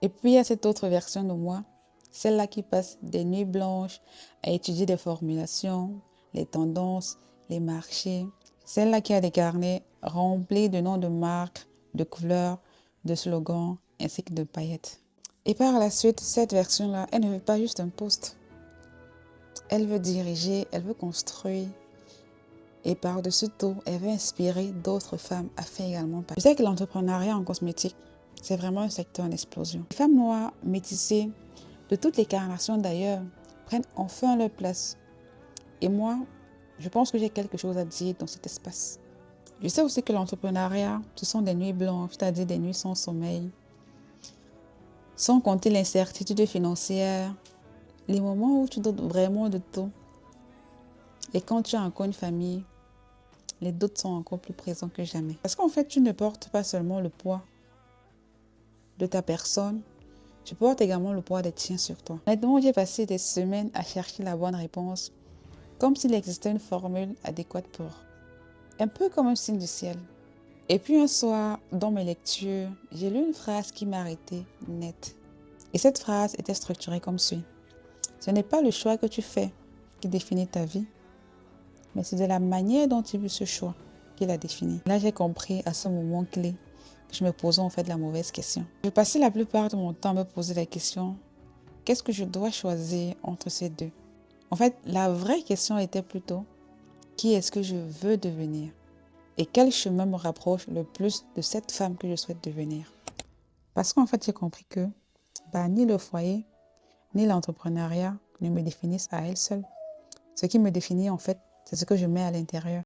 Et puis, il y a cette autre version de moi, celle-là qui passe des nuits blanches à étudier des formulations, les tendances, les marchés. Celle-là qui a des carnets remplis de noms de marques, de couleurs, de slogans, ainsi que de paillettes. Et par la suite, cette version-là, elle ne veut pas juste un poste. Elle veut diriger, elle veut construire. Et par-dessus tout, elle veut inspirer d'autres femmes à faire également pareil. Je sais que l'entrepreneuriat en cosmétique, c'est vraiment un secteur en explosion. Les femmes noires, métissées, de toutes les carnations d'ailleurs, prennent enfin leur place. Et moi, je pense que j'ai quelque chose à dire dans cet espace. Je sais aussi que l'entrepreneuriat, ce sont des nuits blanches, c'est-à-dire des nuits sans sommeil, sans compter l'incertitude financière, les moments où tu doutes vraiment de tout. Et quand tu as encore une famille, les doutes sont encore plus présents que jamais. Parce qu'en fait, tu ne portes pas seulement le poids de ta personne, tu portes également le poids des tiens sur toi. Honnêtement, j'ai passé des semaines à chercher la bonne réponse, comme s'il existait une formule adéquate pour. Un peu comme un signe du ciel. Et puis un soir, dans mes lectures, j'ai lu une phrase qui m'a arrêtée net. Et cette phrase était structurée comme suit. Ce n'est pas le choix que tu fais qui définit ta vie, mais c'est de la manière dont tu vis ce choix qui l'a défini. Là, j'ai compris à ce moment clé que je me posais en fait la mauvaise question. Je passais la plupart de mon temps à me poser la question, qu'est-ce que je dois choisir entre ces deux? En fait, la vraie question était plutôt, qui est-ce que je veux devenir? Et quel chemin me rapproche le plus de cette femme que je souhaite devenir? Parce qu'en fait, j'ai compris que ni le foyer, ni l'entrepreneuriat ne me définissent à elles seules. Ce qui me définit, en fait, c'est ce que je mets à l'intérieur.